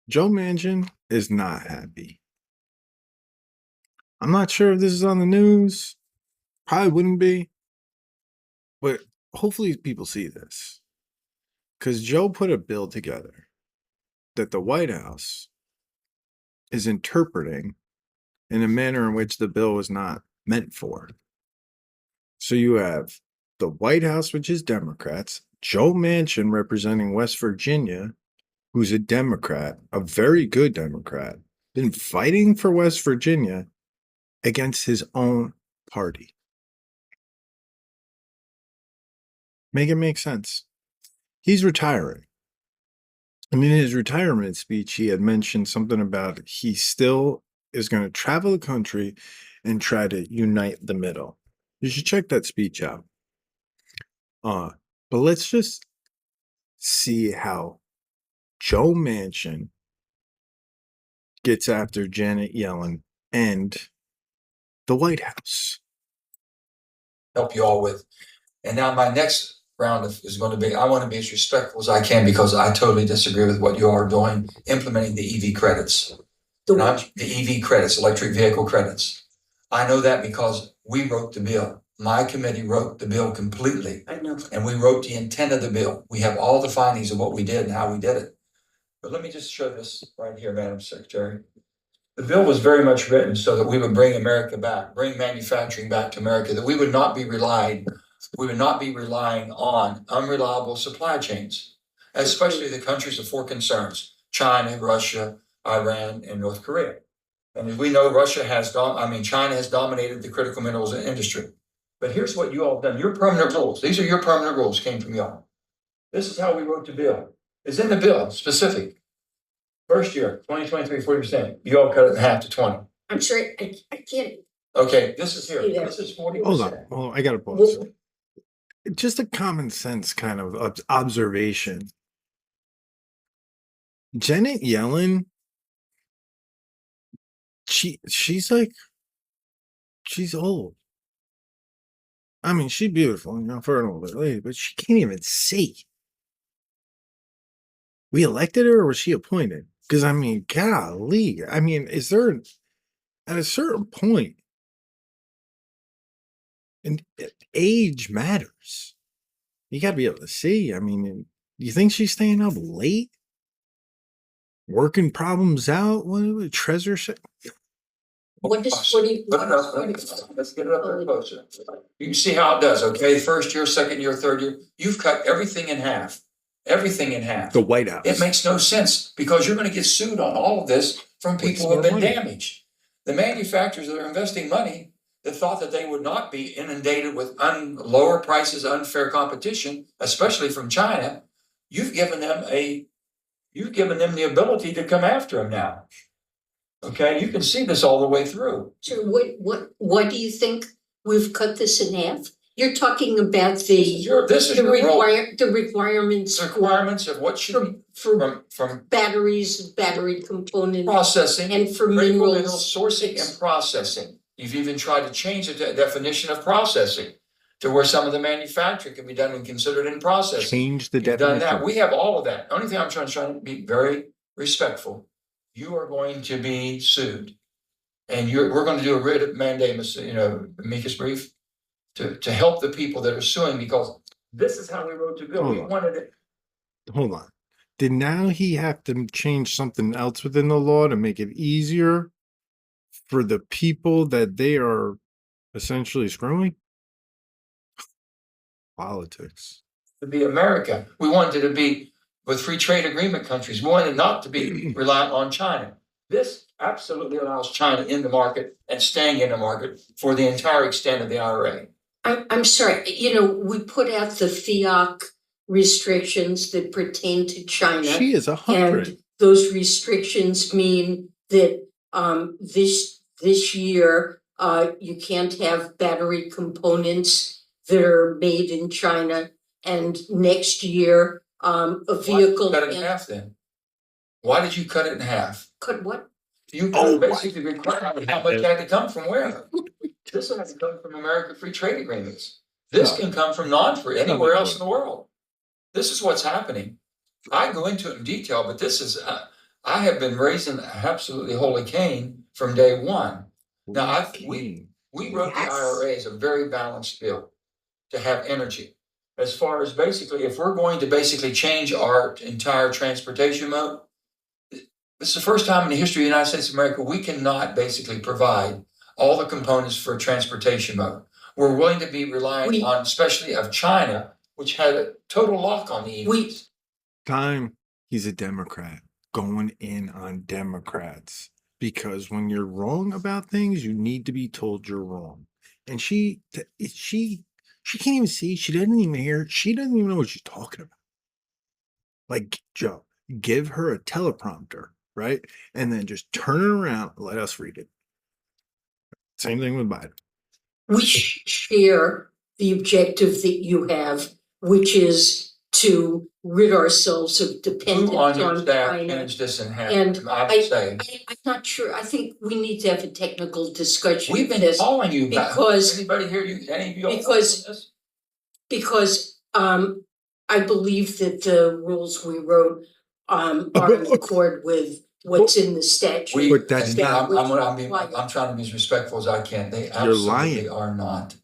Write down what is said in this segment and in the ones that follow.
Joe Manchin is not happy. I'm not sure if this is on the news. Probably wouldn't be, but hopefully people see this. Because Joe put a bill together that the White House is interpreting in a manner in which the bill was not meant for. So you have the White House, which is Democrats, Joe Manchin representing West Virginia, who's a Democrat, a very good Democrat, been fighting for West Virginia against his own party. Make it make sense. He's retiring. And in his retirement speech, he had mentioned something about he still is going to travel the country and try to unite the middle. You should check that speech out. But let's just see how Joe Manchin gets after Janet Yellen and the White House. Help you all with. And now my next round is going to be, I want to be as respectful as I can because I totally disagree with what you are doing, implementing the EV credits. The EV credits, electric vehicle credits. I know that because we wrote the bill. My committee wrote the bill completely. I know. And we wrote the intent of the bill. We have all the findings of what we did and how we did it. But let me just show this right here, Madam Secretary. The bill was very much written so that we would bring America back, bring manufacturing back to America, that we would not be relying on unreliable supply chains, especially the countries of four concerns: China, Russia, Iran, and North Korea. And as we know, China has dominated the critical minerals industry. But here's what you all have done. Your permanent rules, these are your permanent rules, came from y'all. This is how we wrote the bill. It's in the bill, specific. First year, 2023, 40%. You all cut it in half to 20. I'm sorry, I can't. Okay, this is here. This is 40%. Hold on. Well, I got to pause. Just a common sense kind of observation. Janet Yellen, she's old. I mean, she's beautiful, for an older lady, but she can't even see. We elected her or was she appointed? Because, I mean, golly. I mean, is there, at a certain point, and age matters. You got to be able to see. I mean, do you think she's staying up late? Working problems out? What treasure? Let's get it up there closer. You can see how it does, okay? First year, second year, third year. You've cut everything in half. Everything in half. The White House. It makes no sense because you're going to get sued on all of this from people who have been damaged. The manufacturers that are investing money that thought that they would not be inundated with lower prices, unfair competition, especially from China, you've given them the ability to come after them now. Okay, you can see this all the way through. So what do you think we've cut this in half? You're talking about the requirements of what should for batteries, battery components, processing, and for mineral sourcing and processing. You've even tried to change the definition of processing to where some of the manufacturing can be done and considered in processing. Change the definition. Done that. We have all of that. Only thing I'm trying to be very respectful. You are going to be sued, and we're going to do a writ of mandamus, amicus brief, to help the people that are suing, because this is how we wrote the bill. We wanted it. Hold on. Did now he have to change something else within the law to make it easier for the people that they are essentially screwing? Politics. To be America. We wanted it to be with free trade agreement countries. We wanted not to be reliant on China. This absolutely allows China in the market and staying in the market for the entire extent of the IRA. I'm sorry, we put out the FIAC restrictions that pertain to China. She is 100. And those restrictions mean that this year you can't have battery components that are made in China, and next year a vehicle. Why did you cut it in half then? Why did you cut it in half? Cut what? You basically required how much had to come from where? This has to come from American free trade agreements. This can come from non-free anywhere else in the world. This is what's happening. I go into it in detail, but this is I have been raising absolutely holy Cain from day one. Now, we wrote the IRA as a very balanced bill to have energy. As far as basically, if we're going to basically change our entire transportation mode, this is the first time in the history of the United States of America we cannot basically provide all the components for a transportation mode. We're willing to be reliant on, especially of China, which had a total lock on the EVs. He's a Democrat going in on Democrats because when you're wrong about things, you need to be told you're wrong. And she can't even see. She doesn't even hear. She doesn't even know what she's talking about. Like, Joe, give her a teleprompter, right? And then just turn it around and let us read it. Same thing with Biden. We share the objective that you have, which is to rid ourselves of dependence Who on your on staff China. managed this in half? And I would say. I'm not sure. I think we need to have a technical discussion. We've been calling you about because anybody here, any of you because I believe that the rules we wrote are in accord with what's in the statute. But that's not. I'm trying to be as respectful as I can. They absolutely are not.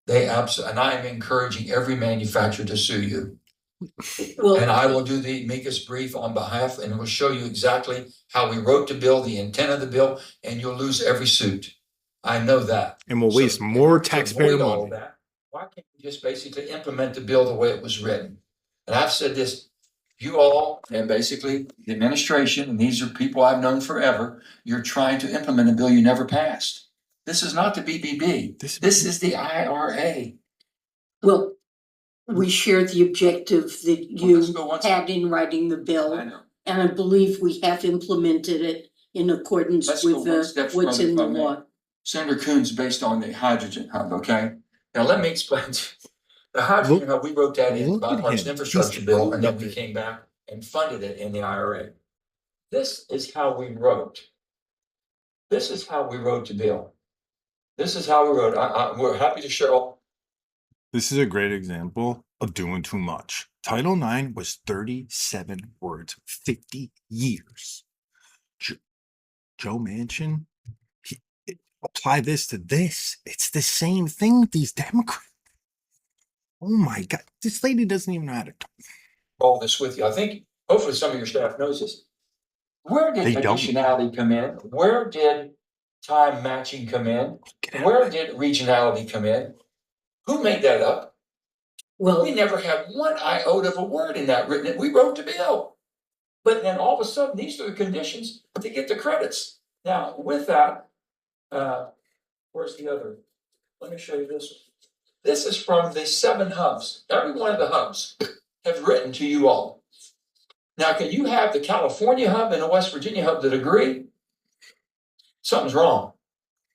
They absolutely, and I am encouraging every manufacturer to sue you. Well, and I will do the amicus brief on behalf, and it will show you exactly how we wrote the bill, the intent of the bill, and you'll lose every suit. I know that. And we'll waste more taxpayer money. Why can't we just basically implement the bill the way it was written? And I've said this, you all, and basically the administration, and these are people I've known forever, you're trying to implement a bill you never passed. This is not the BBB. This is the IRA. Well, we share the objective that you had in writing the bill. I know. And I believe we have implemented it in accordance with what's in the law. Senator Coons, based on the hydrogen hub, okay? Now, let me explain. The hydrogen hub, we wrote that in the bipartisan infrastructure bill, and then we came back and funded it in the IRA. This is how we wrote. This is how we wrote the bill. This is how we wrote. We're happy to show. This is a great example of doing too much. Title IX was 37 words, 50 years. Joe Manchin, apply this to this. It's the same thing with these Democrats. Oh my God, this lady doesn't even know how to talk. All this with you. I think hopefully some of your staff knows this. Where did additionality come in? Where did time matching come in? Where did regionality come in? Who made that up? Well, we never had one iota of a word in that written. We wrote the bill. But then all of a sudden, these are the conditions to get the credits. Now, with that, where's the other? Let me show you this one. This is from the 7 hubs. Every one of the hubs have written to you all. Now, can you have the California hub and the West Virginia hub that agree? Something's wrong.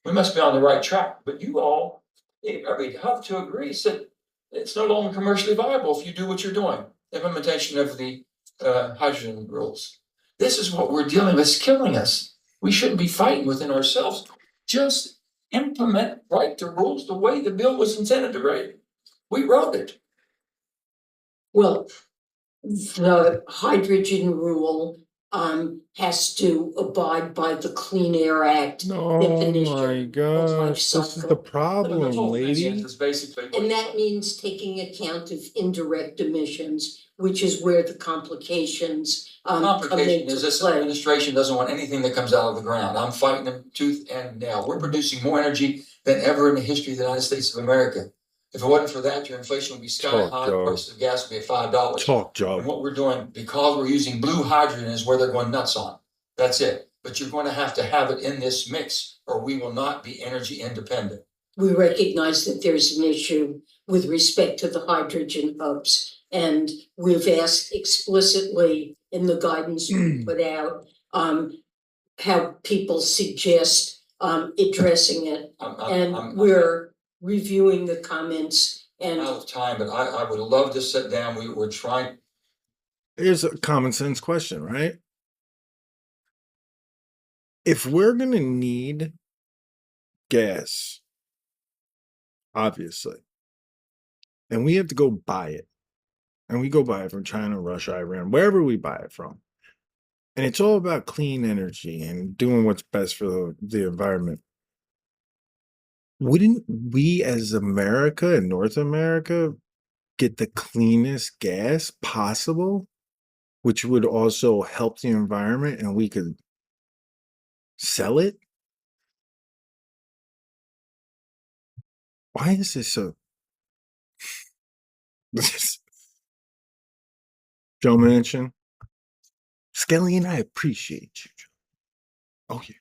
We must be on the right track. But you all, every hub to agree said it's no longer commercially viable if you do what you're doing. Implementation of the hydrogen rules. This is what we're dealing with. It's killing us. We shouldn't be fighting within ourselves. Just implement, write the rules the way the bill was intended to write. We wrote it. Well, the hydrogen rule has to abide by the Clean Air Act definition. Oh my gosh, this is the problem, lady. And that means taking account of indirect emissions, which is where the complications complication is this administration doesn't want anything that comes out of the ground. I'm fighting them tooth and nail. We're producing more energy than ever in the history of the United States of America. If it wasn't for that, your inflation would be sky high. The price of gas would be at $5. Talk, Joe. And what we're doing, because we're using blue hydrogen, is where they're going nuts on. That's it. But you're going to have it in this mix, or we will not be energy independent. We recognize that there's an issue with respect to the hydrogen hubs, and we've asked explicitly in the guidance we put out how people suggest addressing it, we're reviewing the comments. And out of time, but I would love to sit down. We're trying. Here's a common sense question, right? If we're going to need gas, obviously, and we have to go buy it, and we go buy it from China, Russia, Iran, wherever we buy it from, and it's all about clean energy and doing what's best for the environment. Wouldn't we as America and North America get the cleanest gas possible, which would also help the environment and we could sell it? Why is this so Joe Manchin? Skelly and I appreciate you, Joe. Oh, yeah.